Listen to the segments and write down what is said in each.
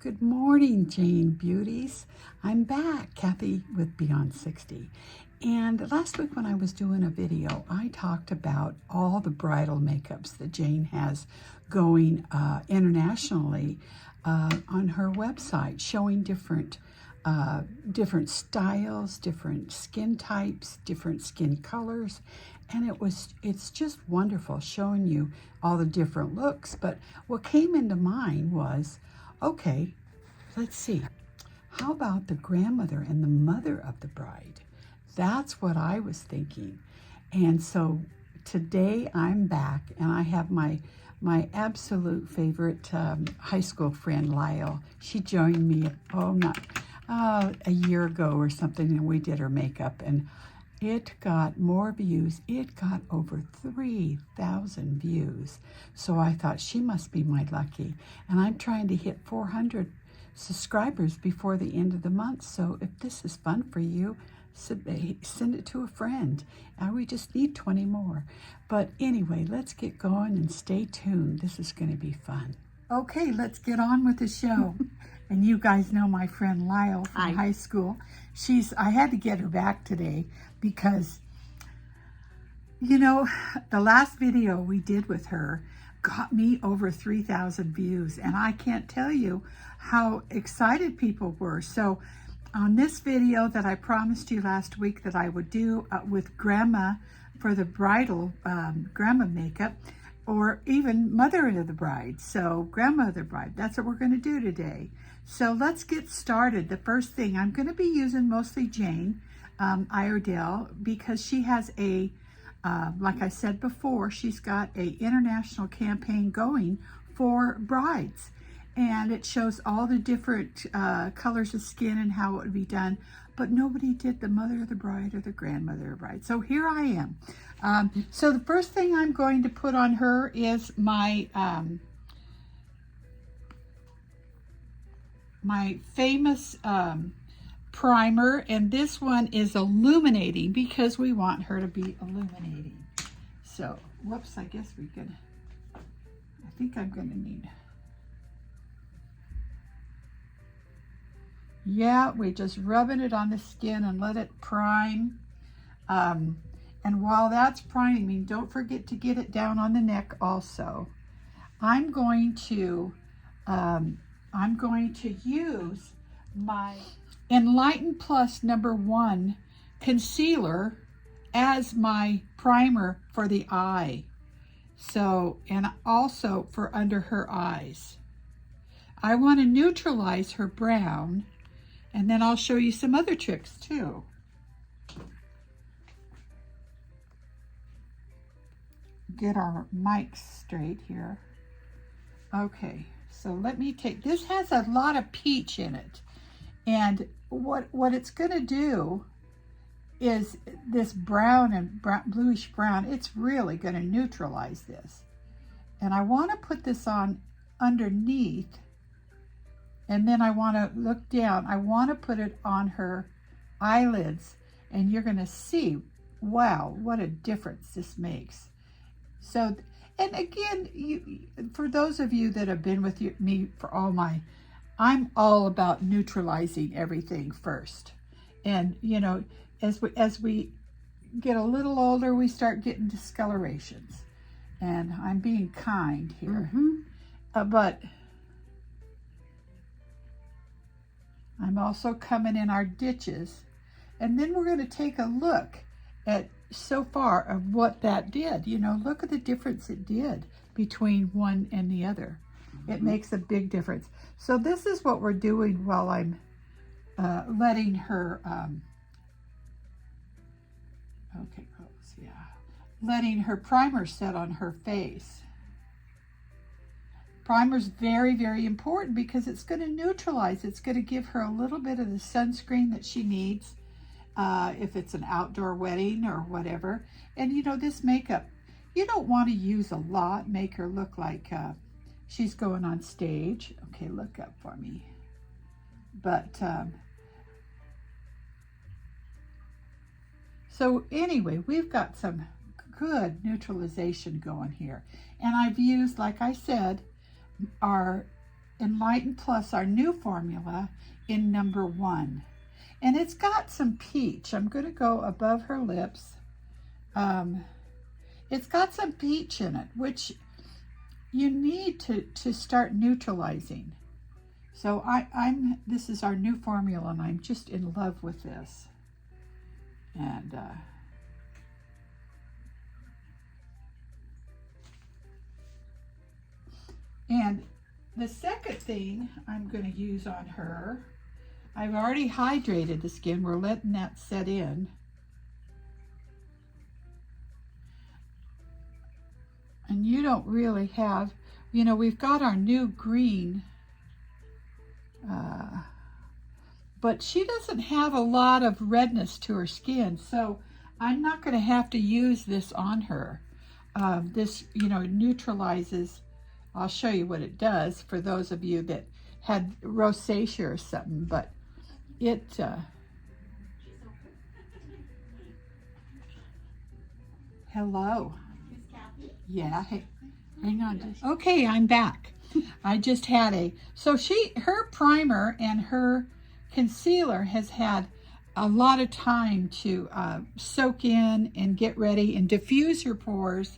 Good morning, Jane Beauties. I'm back, Kathie with Beyond 60. And last week when I was doing a video, I talked about all the bridal makeups that Jane has going internationally on her website, showing different styles, different skin types, different skin colors. And it's just wonderful showing you all the different looks. But what came into mind was, okay, let's see. How about the grandmother and the mother of the bride? That's what I was thinking. And so today I'm back and I have my absolute favorite high school friend, Lyle. She joined me, a year ago or something, and we did her makeup, and it got more views. It got over 3,000 views. So I thought she must be my lucky. And I'm trying to hit 400 subscribers before the end of the month. So if this is fun for you, send it to a friend. We just need 20 more. But anyway, let's get going and stay tuned. This is going to be fun. Okay, let's get on with the show. And you guys know my friend Lyle from high school. I had to get her back today because, you know, the last video we did with her got me over 3,000 views. And I can't tell you how excited people were. So on this video that I promised you last week that I would do with Grandma for the bridal grandma makeup, or even mother of the bride. So grandma of the bride, that's what we're going to do today. So let's get started. The first thing, I'm going to be using mostly Jane Iredale because she has like I said before, she's got an international campaign going for brides. And it shows all the different colors of skin and how it would be done. But nobody did the mother of the bride or the grandmother of the bride. So here I am. So the first thing I'm going to put on her is my famous primer. And this one is Illuminating because we want her to be illuminating. So, whoops, I guess I think I'm going to need... Yeah, we just rubbing it on the skin and let it prime. And while that's priming, don't forget to get it down on the neck also. I'm going to use my Enlighten Plus #1 concealer as my primer for the eye. So, and also for under her eyes. I want to neutralize her brown. And then I'll show you some other tricks too. Get our mics straight here. Okay, so let me take, this has a lot of peach in it. And what it's gonna do is this brown and bluish brown, it's really gonna neutralize this. And I wanna put this on underneath. And then I want to look down. I want to put it on her eyelids. And you're going to see, wow, what a difference this makes. So, and again, for those of you that have been with me for I'm all about neutralizing everything first. And, you know, as we get a little older, we start getting discolorations. And I'm being kind here. But... I'm also coming in our ditches. And then we're going to take a look at so far of what that did. You know, look at the difference it did between one and the other. It makes a big difference. So this is what we're doing while I'm letting her, letting her primer set on her face. Primer's very, very important because it's going to neutralize. It's going to give her a little bit of the sunscreen that she needs if it's an outdoor wedding or whatever. And, you know, this makeup, you don't want to use a lot, make her look like she's going on stage. Okay, look up for me. But, so anyway, we've got some good neutralization going here. And I've used, like I said, our Enlighten Plus, our new formula, in number 1. And it's got some peach. I'm going to go above her lips. It's got some peach in it, which you need to start neutralizing. So this is our new formula, and I'm just in love with this. And the second thing I'm going to use on her, I've already hydrated the skin. We're letting that set in. And you don't really have, you know, we've got our new green, but she doesn't have a lot of redness to her skin, so I'm not going to have to use this on her. This, you know, neutralizes. I'll show you what it does for those of you that had rosacea or something, but it, hello. Yeah, hey, hang on. Okay, I'm back. I just had so her primer and her concealer has had a lot of time to soak in and get ready and diffuse her pores,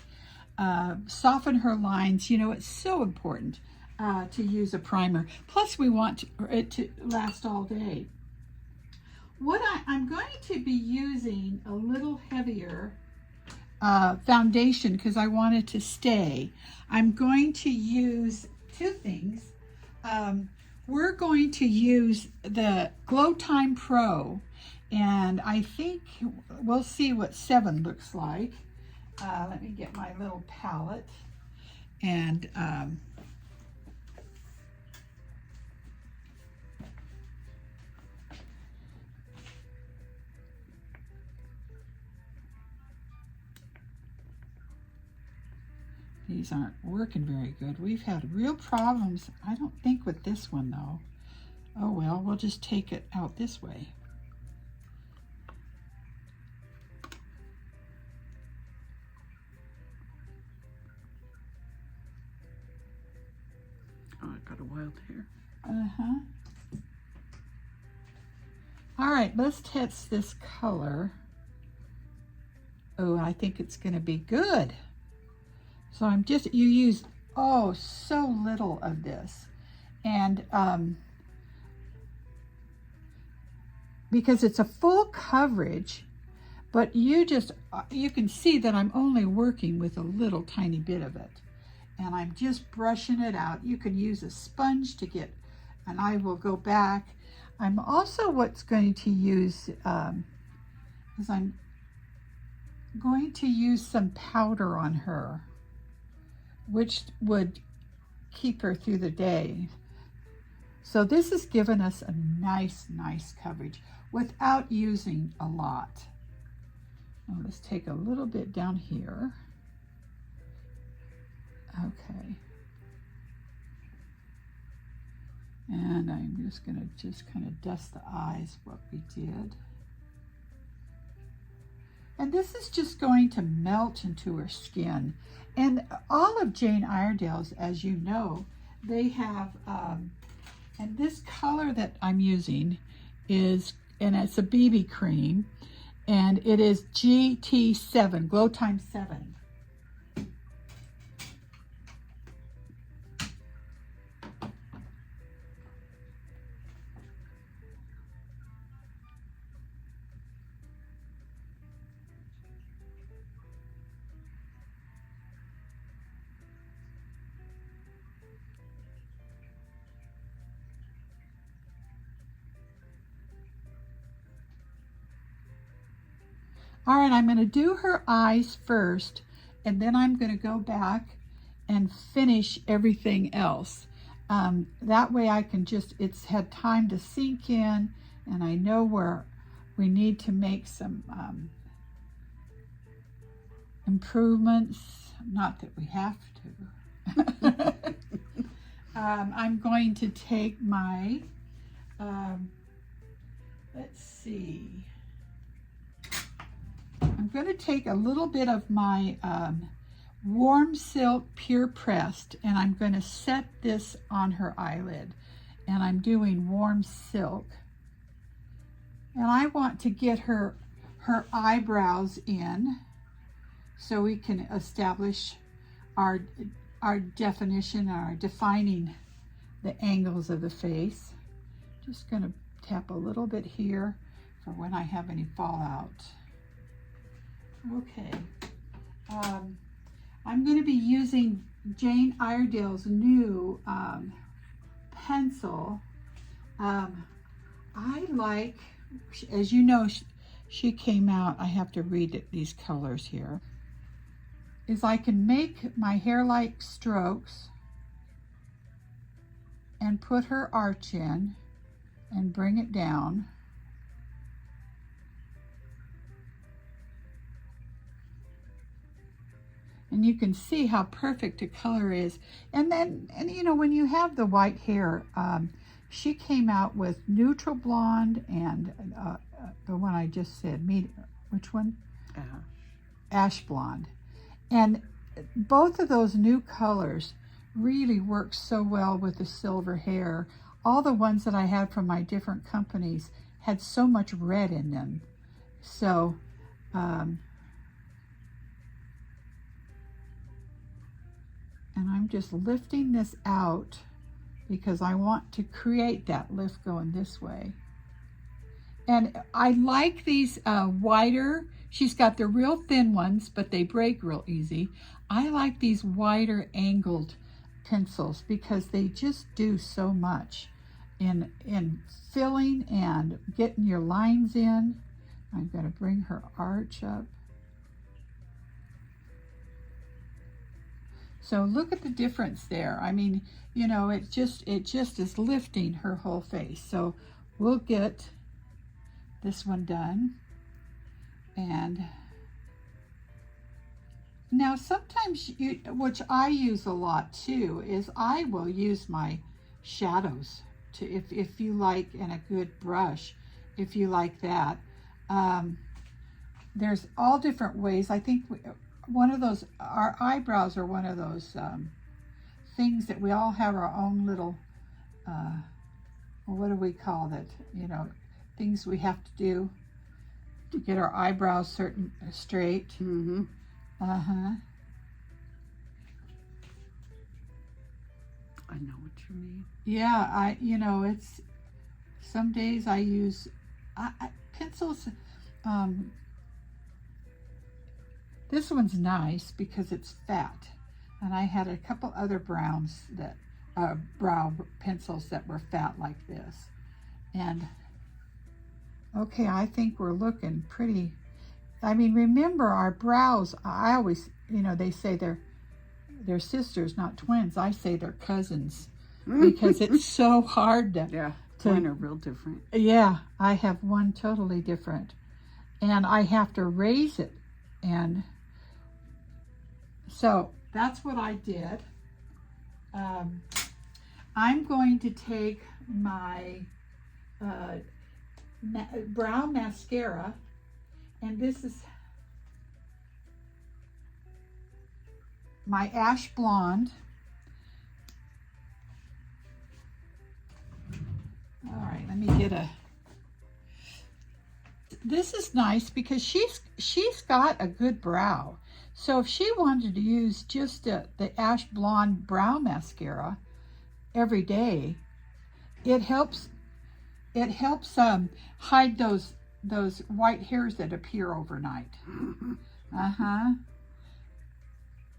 soften her lines. You know, it's so important to use a primer. Plus, we want it to last all day. What I'm going to be using a little heavier foundation because I want it to stay. I'm going to use 2 things. We're going to use the Glow Time Pro, and I think we'll see what 7 looks like. Let me get my little palette, and these aren't working very good. We've had real problems, I don't think, with this one though. Oh well, we'll just take it out this way. Oh, I got a wild hair. Uh-huh. All right, let's test this color. Oh, I think it's gonna be good. So you use, oh, so little of this. And because it's a full coverage, but you can see that I'm only working with a little tiny bit of it. And I'm just brushing it out. You can use a sponge to get, and I will go back. I'm also going to use, is I'm going to use some powder on her, which would keep her through the day. So this has given us a nice coverage without using a lot. Now let's take a little bit down here. Okay. And I'm just gonna kind of dust the eyes, what we did. And this is just going to melt into her skin. And all of Jane Iredale's, as you know, they have, and this color that I'm using is, and it's a BB cream, and it is GT7, Glow Time 7. All right, I'm going to do her eyes first, and then I'm going to go back and finish everything else. That way I can it's had time to sink in, and I know where we need to make some improvements. Not that we have to. I'm going to take my, let's see. I'm going to take a little bit of my Warm Silk Pure Pressed, and I'm going to set this on her eyelid. And I'm doing Warm Silk. And I want to get her eyebrows in so we can establish our definition, our defining the angles of the face. Just going to tap a little bit here for when I have any fallout. Okay. I'm going to be using Jane Iredale's new pencil. I like, as you know, she came out, I have to read these colors here, is I can make my hair-like strokes and put her arch in and bring it down. And you can see how perfect the color is. And then, you know, when you have the white hair, she came out with neutral blonde and the one I just said, which one? Ash blonde. And both of those new colors really work so well with the silver hair. All the ones that I had from my different companies had so much red in them. So, and I'm just lifting this out because I want to create that lift going this way. And I like these wider. She's got the real thin ones, but they break real easy. I like these wider angled pencils because they just do so much in filling and getting your lines in. I'm going to bring her arch up. So look at the difference there. I mean, you know, it just is lifting her whole face. So we'll get this one done. And now sometimes, which I use a lot too, is I will use my shadows to, if you like, and a good brush, if you like that. There's all different ways. I think one of those, our eyebrows are one of those things that we all have our own little, what do we call that? You know, things we have to do to get our eyebrows straight. Mm-hmm. Uh-huh. I know what you mean. Yeah, you know, it's, some days I use pencils. This one's nice because it's fat. And I had a couple other browns that, brow pencils that were fat like this. And, okay, I think we're looking pretty. I mean, remember our brows, I always, you know, they say they're sisters, not twins. I say they're cousins because it's so hard to... Yeah, mine are real different. Yeah, I have one totally different. And I have to raise it. And so that's what I did. I'm going to take my brow mascara, and this is my Ash Blonde. All right, let me get a... This is nice because she's got a good brow. So if she wanted to use just the Ash Blonde brow mascara every day, it helps hide those white hairs that appear overnight. Uh-huh.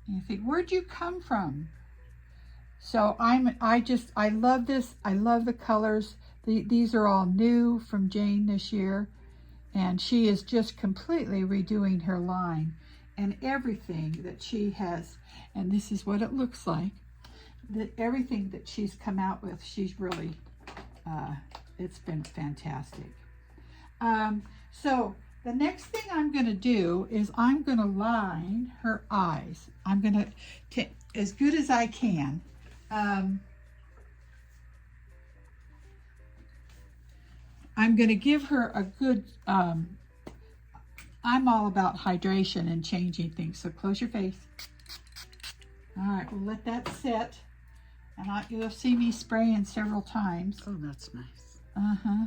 You think, where'd you come from? So I love this. I love the colors. These are all new from Jane this year. And she is just completely redoing her line and everything that she has. And this is what it looks like. Everything that she's come out with, she's really, it's been fantastic. So the next thing I'm going to do is I'm going to line her eyes. I'm going to, as good as I can, I'm going to give her a good, I'm all about hydration and changing things. So close your face. All right, we'll let that sit. And you'll see me spraying several times. Oh, that's nice. Uh-huh.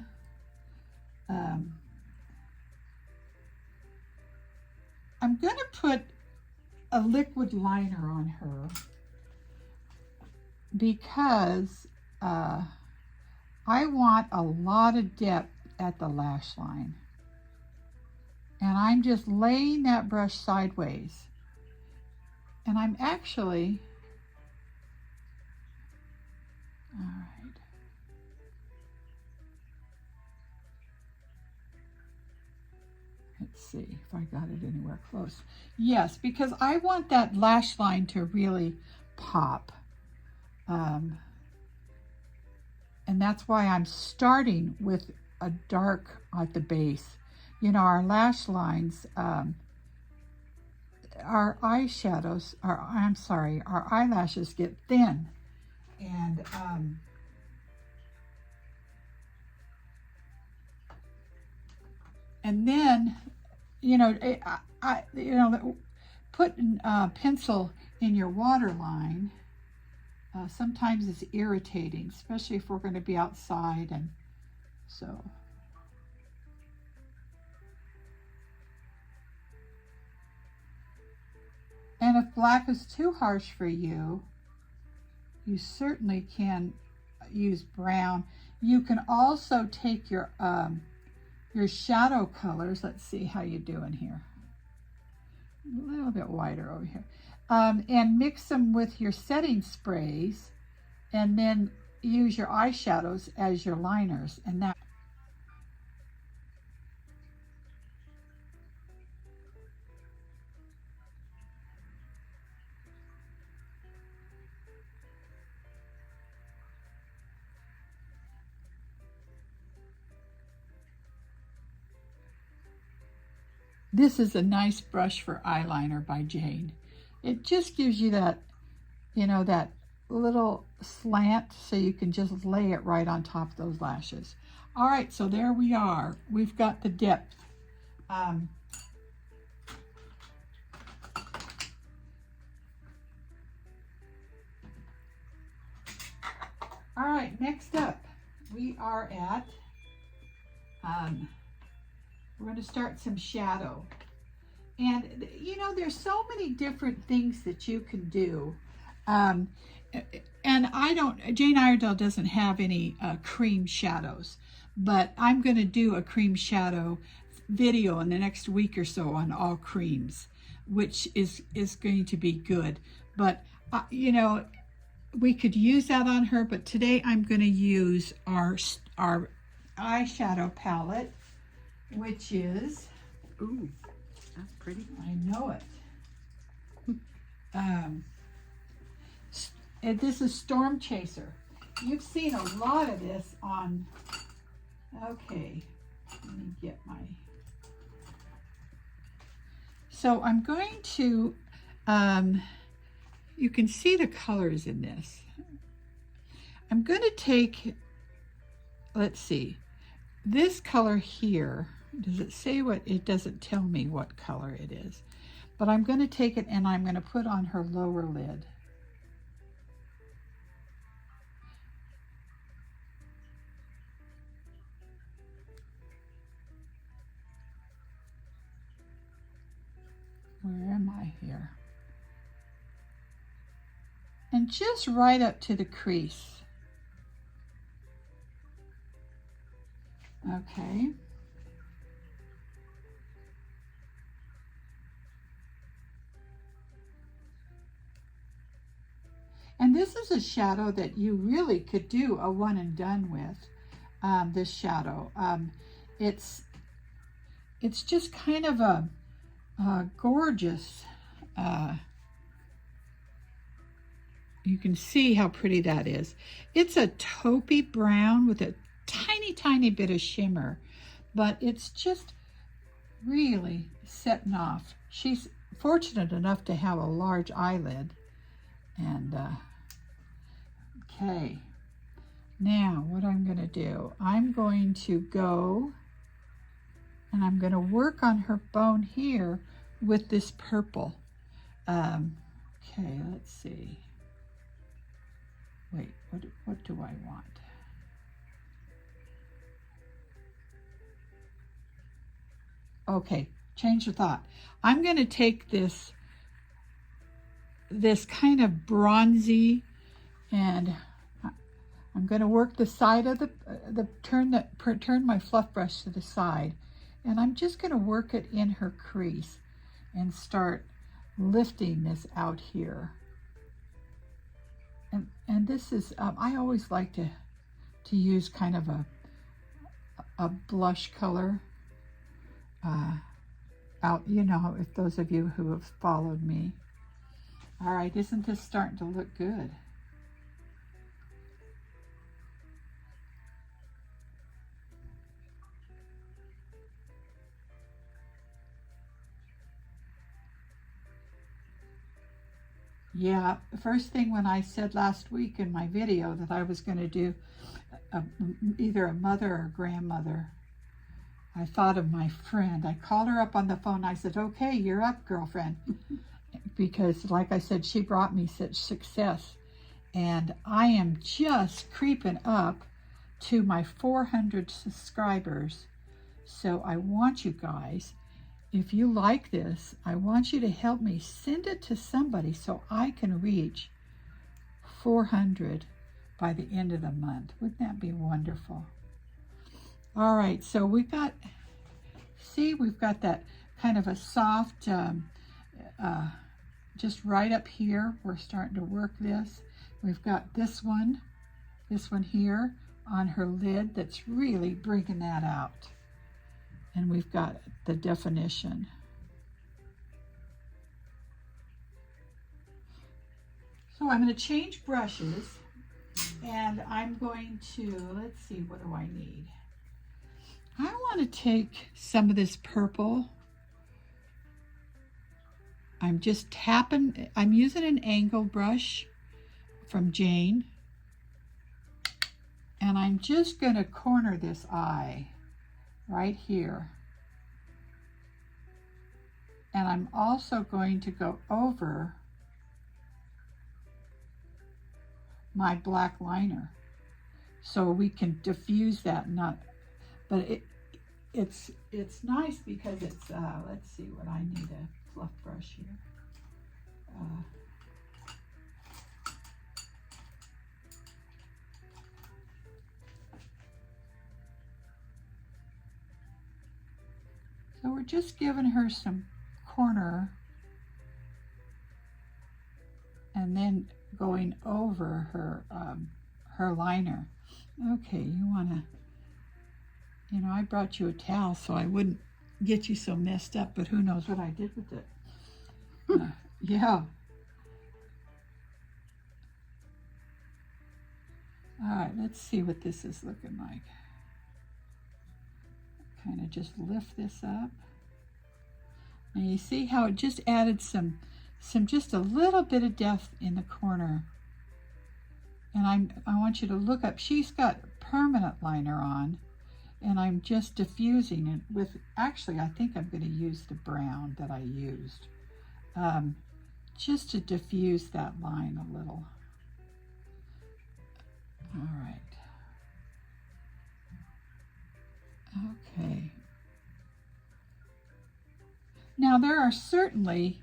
I'm going to put a liquid liner on her because I want a lot of depth at the lash line. And I'm just laying that brush sideways. And I'm actually, all right. Let's see if I got it anywhere close. Yes, because I want that lash line to really pop. And that's why I'm starting with a dark at the base. You know, our lash lines, our eyeshadows, our eyelashes get thin. And then, you know, putting pencil in your waterline, sometimes it's irritating, especially if we're going to be outside, and so. And if black is too harsh for you, you certainly can use brown. You can also take your shadow colors. Let's see how you're doing here. A little bit whiter over here. And mix them with your setting sprays, and then use your eyeshadows as your liners. And that. This is a nice brush for eyeliner by Jane. It just gives you that, you know, that little slant so you can just lay it right on top of those lashes. All right, so there we are. We've got the depth. All right, next up, we are at, we're going to start some shadow. And, you know, there's so many different things that you can do. And Jane Iredale doesn't have any cream shadows, but I'm going to do a cream shadow video in the next week or so on all creams, which is going to be good. But, you know, we could use that on her, but today I'm going to use our eyeshadow palette, which is, ooh, that's pretty. I know it. This is Storm Chaser. You've seen a lot of this on, okay, let me get my, so I'm going to, you can see the colors in this. I'm going to take, let's see, this color here. Does it say what? It doesn't tell me what color it is. But I'm going to take it and I'm going to put on her lower lid. Where am I here? And just right up to the crease. Okay. And this is a shadow that you really could do a one and done with, this shadow. It's just kind of a gorgeous, you can see how pretty that is. It's a taupey brown with a tiny, tiny bit of shimmer, but it's just really setting off. She's fortunate enough to have a large eyelid. And, okay, now what I'm going to do, I'm going to go and I'm going to work on her bone here with this purple. Okay, Okay, let's see. Wait, what do I want? Okay, change of thought. I'm going to take this kind of bronzy, and I'm going to work the side of turn my fluff brush to the side, and I'm just going to work it in her crease and start lifting this out here. And this is I always like to use kind of a blush color. Out, you know, if those of you who have followed me. All right, isn't this starting to look good? Yeah, the first thing when I said last week in my video that I was going to do either a mother or grandmother, I thought of my friend. I called her up on the phone. I said, okay, you're up, girlfriend. Because like I said, she brought me such success. And I am just creeping up to my 400 subscribers. So I want you guys, if you like this, I want you to help me send it to somebody so I can reach 400 by the end of the month. Wouldn't that be wonderful? All right, so we've got that kind of a soft, just right up here. We're starting to work this. We've got this one here on her lid that's really bringing that out. And we've got the definition. So I'm going to change brushes, and I'm going to, let's see, what do I need? I want to take some of this purple. I'm just tapping, I'm using an angle brush from Jane. And I'm just going to corner this eye right here. And I'm also going to go over my black liner so we can diffuse that, but it's nice because it's let's see what I need, a fluff brush here. So we're just giving her some corner and then going over her her liner. Okay, you want to, you know, I brought you a towel so I wouldn't get you so messed up, but who knows what I did with it. Yeah. All right, let's see what this is looking like. Kind of just lift this up. And you see how it just added some just a little bit of depth in the corner. And I want you to look up. She's got permanent liner on, and I'm just diffusing it with, actually, I think I'm going to use the brown that I used, just to diffuse that line a little. All right. Okay. Now, there are certainly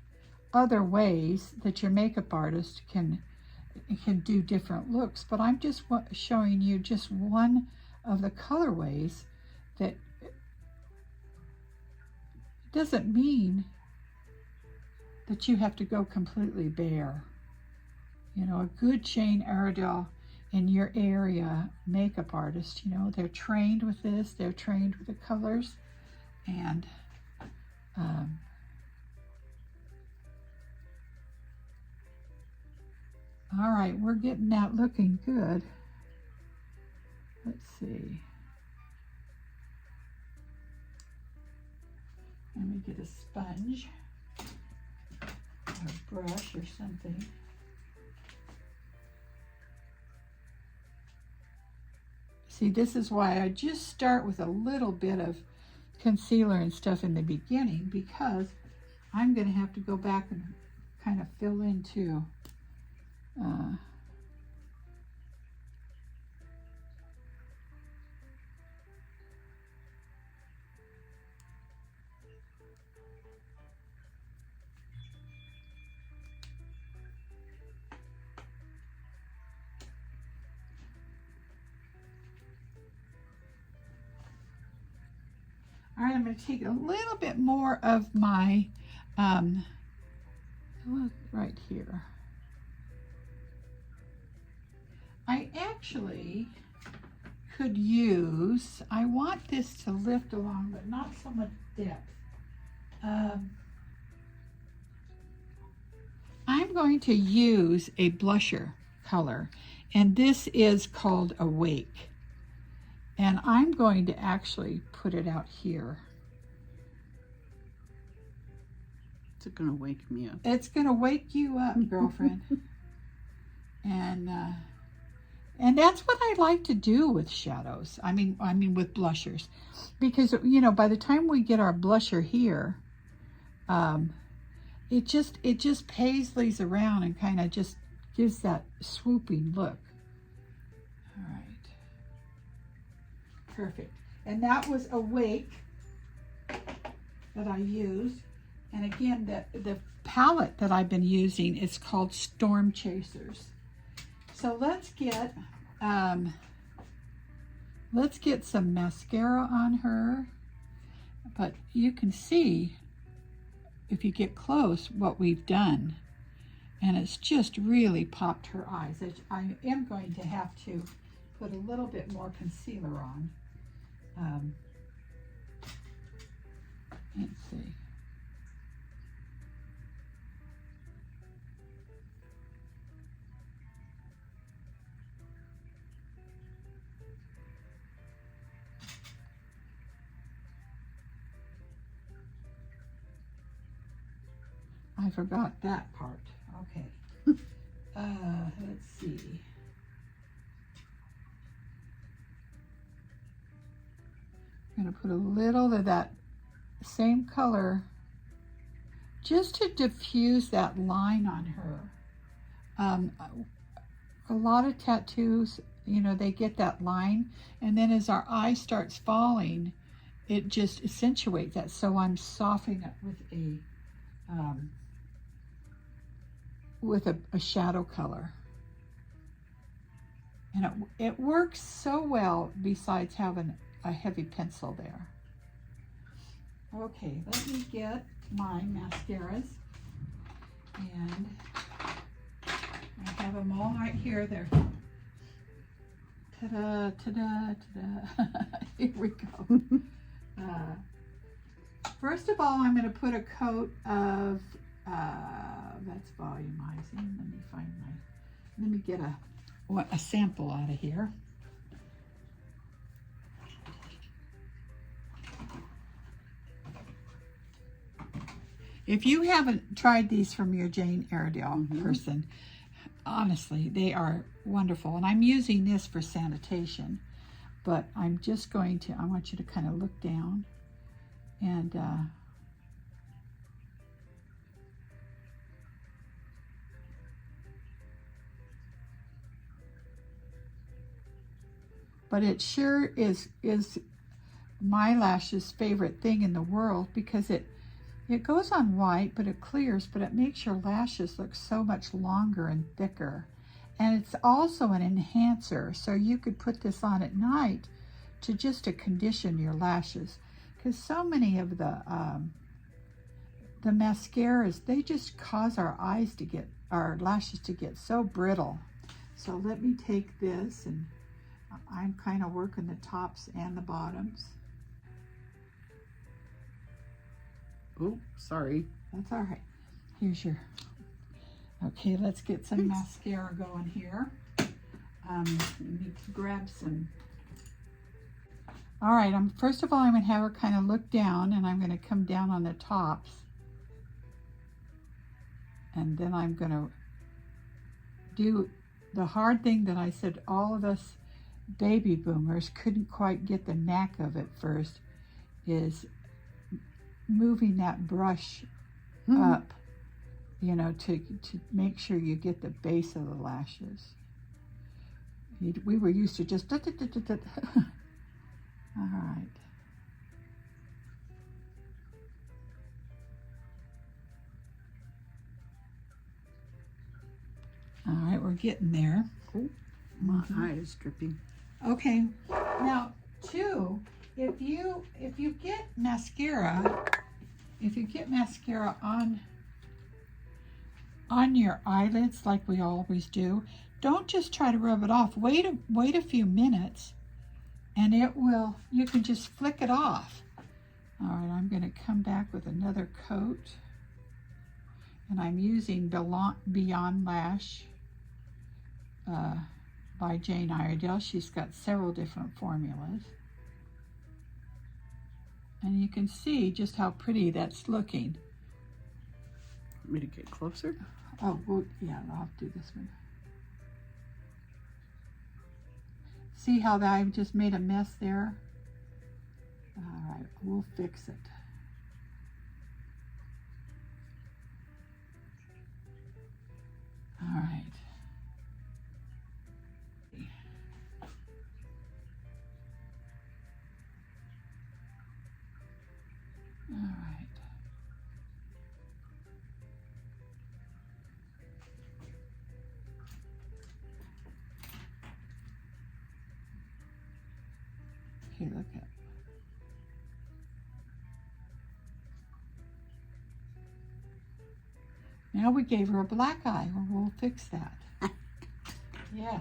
other ways that your makeup artist can do different looks, but I'm just showing you just one of the colorways. That doesn't mean that you have to go completely bare. You know, a good Jane Iredale in your area makeup artist, you know, they're trained with this, they're trained with the colors, and all right, we're getting that looking good. Let's see. Let me get a sponge or a brush or something. See, this is why I just start with a little bit of concealer and stuff in the beginning, because I'm going to have to go back and kind of fill in too. All right, I'm going to take a little bit more of my, right here. I actually could use, I want this to lift along, but not so much depth. I'm going to use a blusher color, and this is called Awake. And I'm going to actually put it out here. It's going to wake me up. It's going to wake you up, girlfriend. And that's what I like to do with shadows. I mean with blushers, because you know, by the time we get our blusher here, it just paisleys around and kind of just gives that swooping look. All right. Perfect. And that was Awake that I used. And again, the palette that I've been using is called Storm Chasers. So let's get some mascara on her. But you can see, if you get close, what we've done. And it's just really popped her eyes. I am going to have to put a little bit more concealer on. Let's see. I forgot that part. Okay. Let's see. I'm going to put a little of that same color just to diffuse that line on her. A lot of tattoos, you know, they get that line, and then as our eye starts falling, it just accentuates that. So I'm softening it with a shadow color. And it works so well besides having a heavy pencil there. Okay, let me get my mascaras, and I have them all right here. They're ta-da, ta-da, ta-da. Here we go. First of all, I'm going to put a coat of that's volumizing. Let me get a sample out of here. If you haven't tried these from your Jane Iredale person, honestly, they are wonderful. And I'm using this for sanitation, but I'm just going to, I want you to kind of look down and but it sure is my Lash's favorite thing in the world, because it goes on white, but it clears, but it makes your lashes look so much longer and thicker. And it's also an enhancer, so you could put this on at night to condition your lashes, because so many of the mascaras, they just cause our lashes to get so brittle. So let me take this, and I'm kind of working the tops and the bottoms. Oh, sorry. That's all right. Here's your, okay, let's get some mascara going here. Let me grab some. All right, first of all, I'm going to have her kind of look down, and I'm going to come down on the tops. And then I'm going to do the hard thing that I said all of us baby boomers couldn't quite get the knack of at first, is moving that brush up, you know, to make sure you get the base of the lashes. We were used to just all right. All right, we're getting there. Oh, my eye is dripping. Okay, now too, if you get mascara, on your eyelids like we always do, don't just try to rub it off. Wait a few minutes, and you can just flick it off. All right, I'm going to come back with another coat, and I'm using Beyond Lash by Jane Iredale. She's got several different formulas. And you can see just how pretty that's looking. Want me to get closer? Oh, well, yeah, I'll do this one. See how that I've just made a mess there? All right, we'll fix it. All right. All right. Okay, look at. Now we gave her a black eye. Well, we'll fix that. Yes.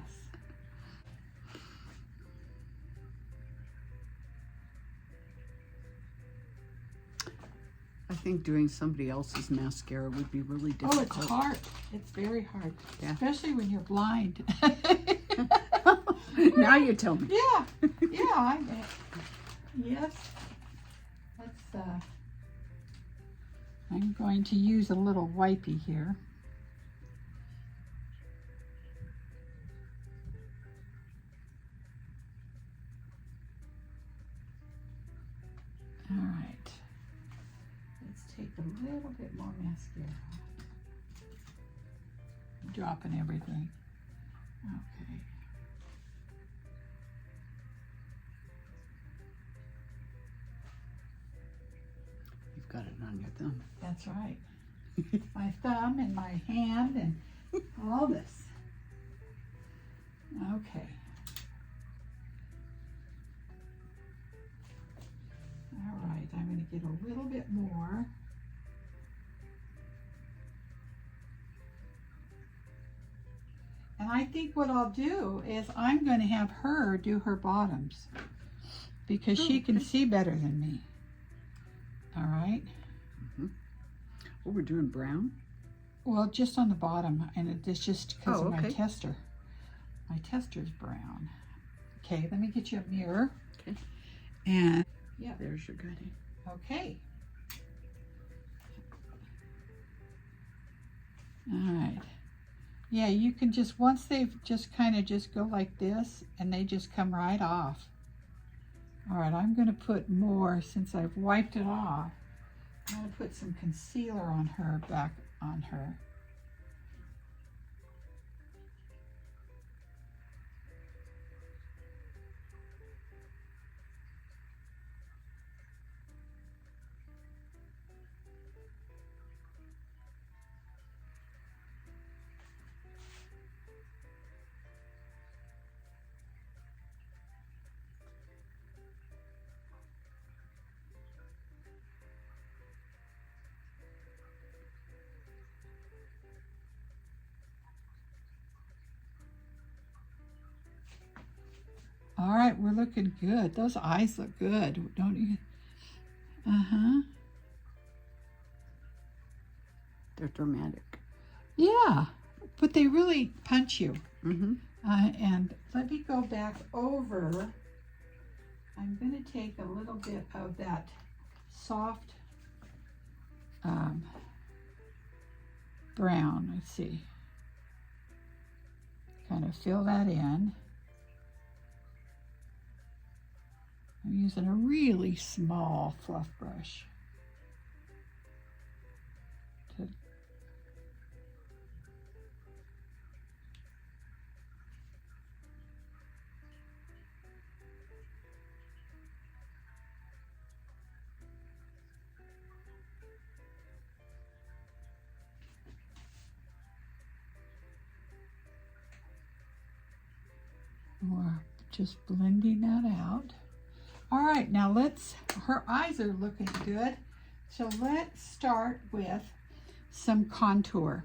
I think doing somebody else's mascara would be really difficult. Oh, it's hard. It's very hard. Yeah. Especially when you're blind. Now you tell me. Yeah. Yeah, yes. Let's, I'm going to use a little wipey here. All right. Let's take a little bit more mascara. I'm dropping everything. Okay. You've got it on your thumb. That's right. My thumb and my hand and all this. Okay. All right, I'm going to get a little bit more. And I think what I'll do is I'm going to have her do her bottoms because she can see better than me. All right. Mm-hmm. Oh, we're doing brown? Well, just on the bottom, and it's just because of my okay. tester. My tester's brown. Okay, let me get you a mirror. Okay. And yeah, There's your goodie. okay. All right. Yeah, you can just, once they've just kind of just go like this, and they just come right off. All right, I'm going to put more, since I've wiped it off, I'm going to put some concealer on her, back on her. All right, we're looking good. Those eyes look good, don't you? Uh-huh. They're dramatic. Yeah, but they really punch you. Mm-hmm. And let me go back over. I'm going to take a little bit of that soft brown. Let's see. Kind of fill that in. I'm using a really small fluff brush. Just blending that out. All right, now her eyes are looking good. So let's start with some contour.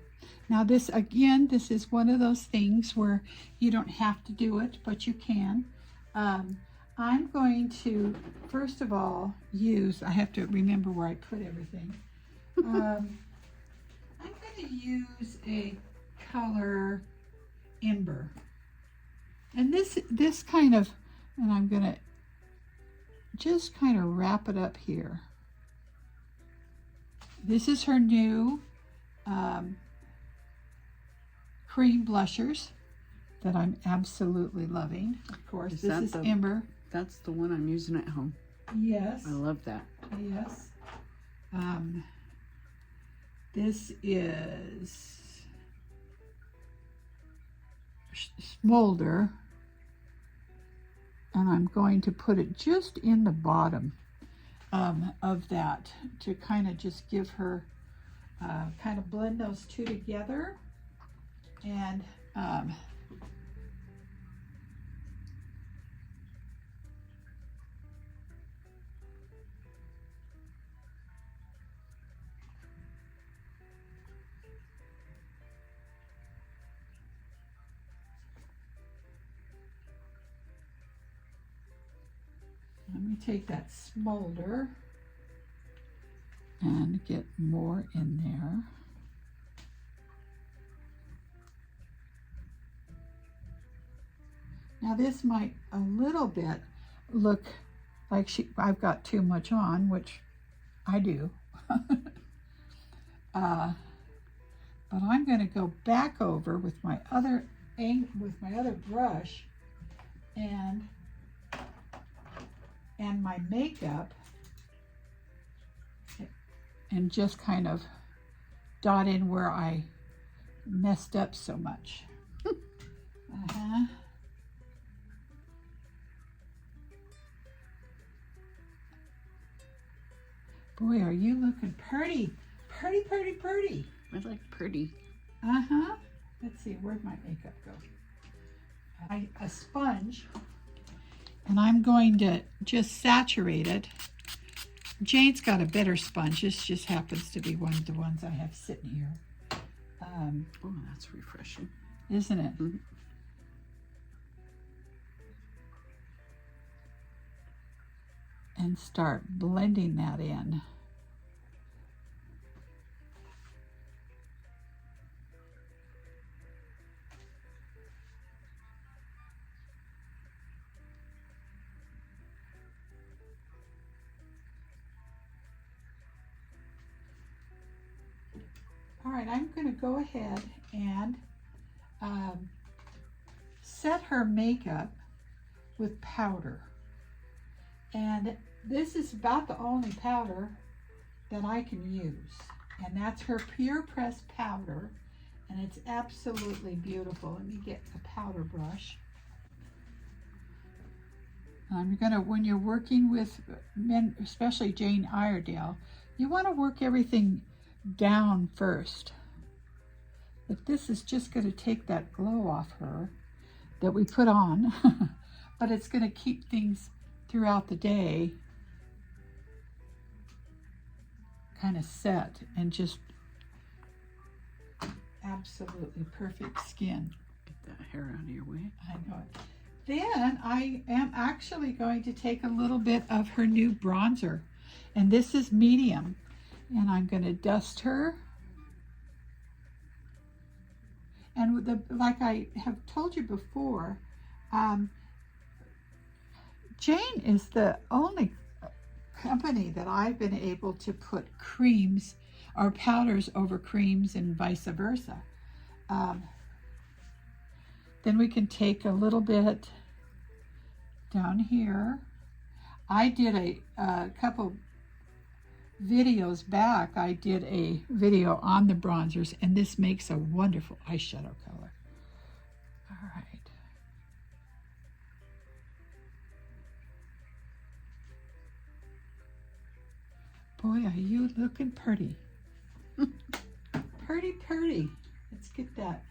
Now this is one of those things where you don't have to do it, but you can. I'm going to, first of all, I have to remember where I put everything. I'm going to use a color Ember. And this kind of, and I'm going to just kind of wrap it up here. This is her new cream blushers that I'm absolutely loving. Of course, this is Ember. That's the one I'm using at home. Yes. I love that. Yes. This is Smolder, and I'm going to put it just in the bottom of that to kind of just give her, kind of blend those two together. And let me take that Smolder and get more in there. Now this might a little bit look like I've got too much on, which I do. But I'm going to go back over with my other brush and my makeup and just kind of dot in where I messed up so much. Boy, are you looking pretty. Pretty, pretty, pretty. I like pretty. Let's see, where'd my makeup go? A sponge, and I'm going to just saturate it. Jane's got a better sponge. This just happens to be one of the ones I have sitting here. Oh, that's refreshing. Isn't it? Mm-hmm. And start blending that in. All right, I'm going to go ahead and set her makeup with powder. And this is about the only powder that I can use. And that's her Pure Press powder. And it's absolutely beautiful. Let me get a powder brush. I'm going to, when you're working with men, especially Jane Iredale, you want to work everything down first. But this is just going to take that glow off her that we put on. But it's going to keep things throughout the day kind of set and just absolutely perfect skin. Get that hair out of your way. I know it. Then I am actually going to take a little bit of her new bronzer, and this is medium, and I'm going to dust her. And like I have told you before, Jane is the only company that I've been able to put creams or powders over creams and vice versa. Then we can take a little bit down here. I did a couple videos back, I did a video on the bronzers, and this makes a wonderful eyeshadow color. All right. Boy, are you looking pretty. Pretty, pretty. Let's get that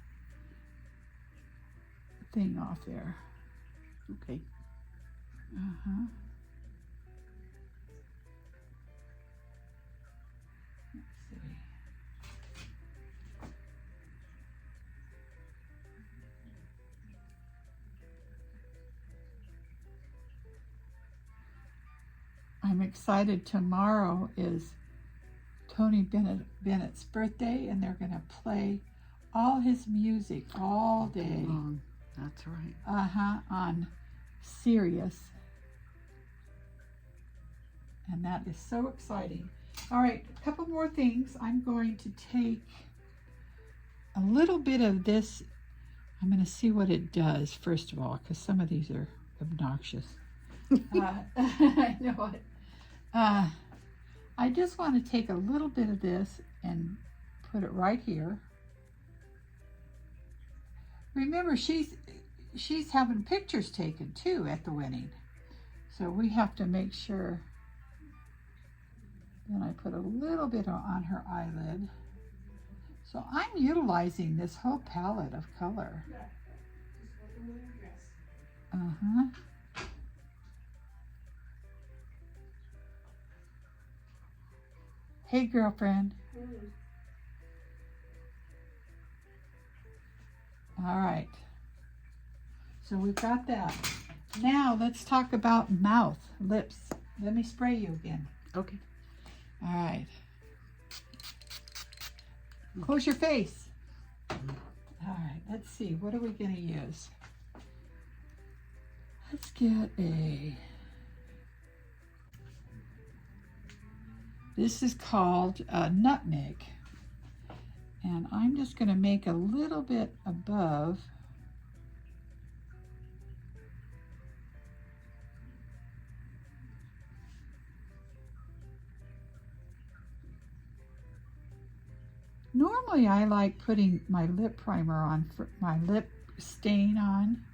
thing off there. Okay. Uh-huh. Let's see. I'm excited. Tomorrow is Tony Bennett's birthday, and they're going to play all his music all day. That's right. On Sirius. And that is so exciting. All right, a couple more things. I'm going to take a little bit of this. I'm going to see what it does, first of all, because some of these are obnoxious. I know it. I just want to take a little bit of this and put it right here. Remember, she's having pictures taken too at the wedding, so we have to make sure. Then I put a little bit on her eyelid. So I'm utilizing this whole palette of color. Hey, girlfriend. All right. So we've got that. Now let's talk about mouth, lips. Let me spray you again. Okay. All right. Close your face. All right, let's see. What are we going to use? Let's get a... This is called nutmeg. And I'm just going to make a little bit above. Normally I like putting my lip primer on, my lip stain on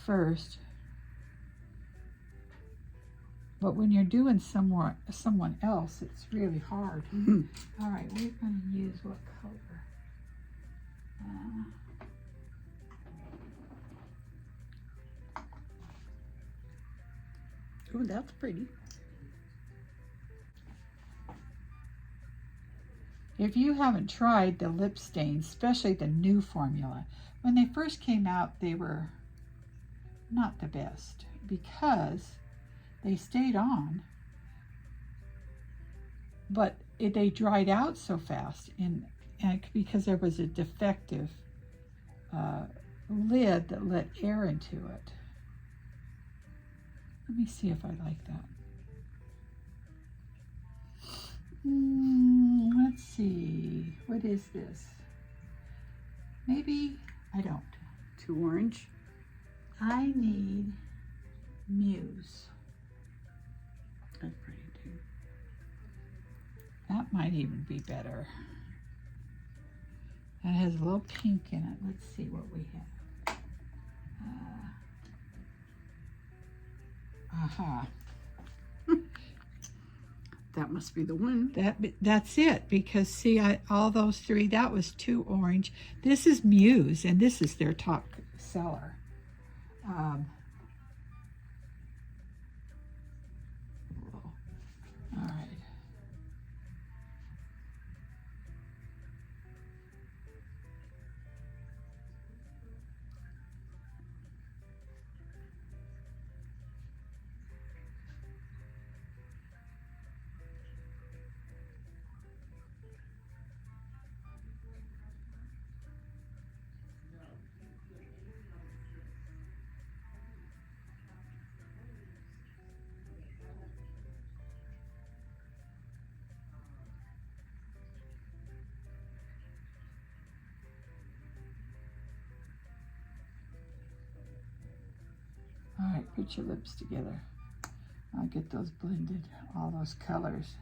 first. But when you're doing someone else, it's really hard. All right, we're going to use what color? Oh, that's pretty. If you haven't tried the lip stains, especially the new formula, when they first came out, they were not the best because they stayed on, but they dried out so fast, and because there was a defective lid that let air into it. Let me see if I like that. Let's see. What is this? Maybe I don't. Too orange? I need Muse. That's pretty too. That might even be better. That has a little pink in it. Let's see what we have. Aha. That must be the one. That's it, because see, all those three, that was too orange. This is Muse, and this is their top seller. All right. All right, put your lips together. I'll get those blended, all those colors.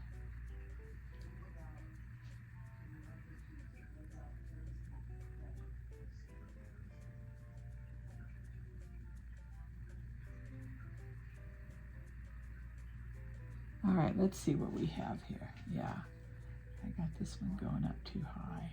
All right, let's see what we have here. Yeah, I got this one going up too high.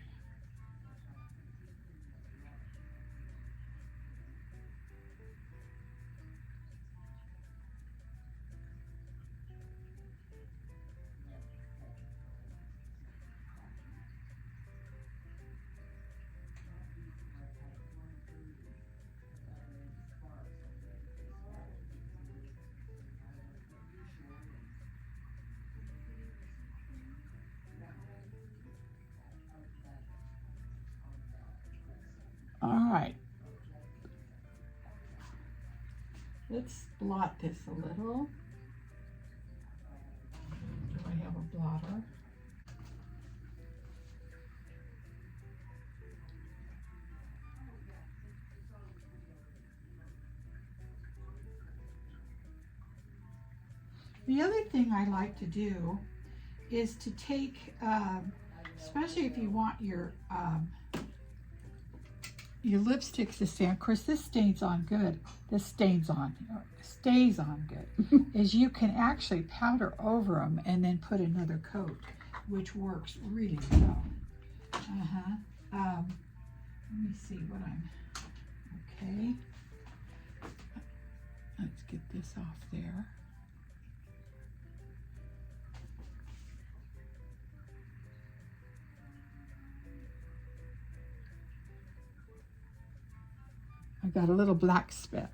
Let's blot this a little. Do I have a blotter? The other thing I like to do is to take, especially if you want your lipsticks to stay on. Of course, this stays on good. This stays on good. Is you can actually powder over them and then put another coat, which works really well. Let me see what I'm. Okay. Let's get this off there. I got a little black spot.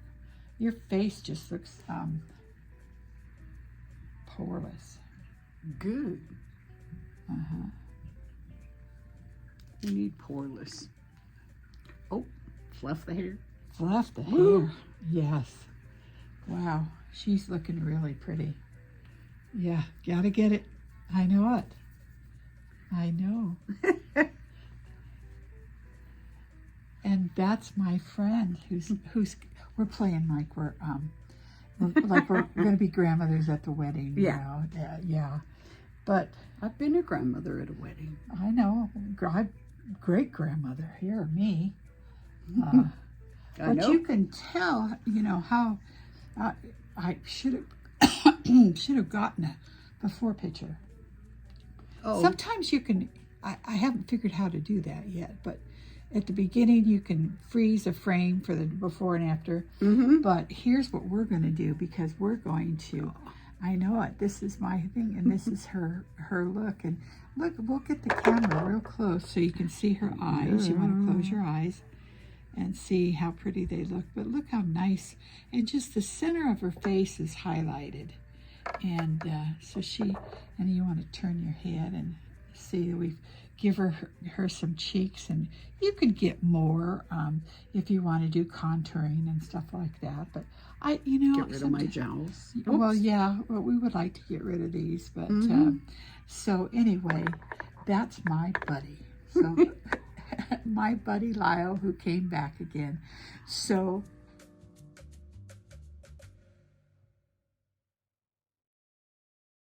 Your face just looks poreless. Good. You need poreless. Oh, fluff the hair. Fluff the hair. Woo. Yes. Wow, she's looking really pretty. Yeah, gotta get it. I know it. I know. And that's my friend who's we're playing like we're going to be grandmothers at the wedding. Yeah. You know? Yeah. But I've been a grandmother at a wedding. I know, great grandmother. Here, me. But know. you can tell, you know, how I should have gotten a before picture. Oh. Sometimes you can. I haven't figured how to do that yet, but at the beginning you can freeze a frame for the before and after. But here's what we're going to do, because we're going to. I know it. This is my thing, and this is her look. And look, we'll get the camera real close so you can see her eyes. You want to close your eyes and see how pretty they look. But look how nice, and just the center of her face is highlighted. And so and you want to turn your head and see that we've give her some cheeks, and you could get more if you want to do contouring and stuff like that. But get rid of my jowls. Well, yeah, well, we would like to get rid of these, but so anyway, that's my buddy. So my buddy Lyle, who came back again. So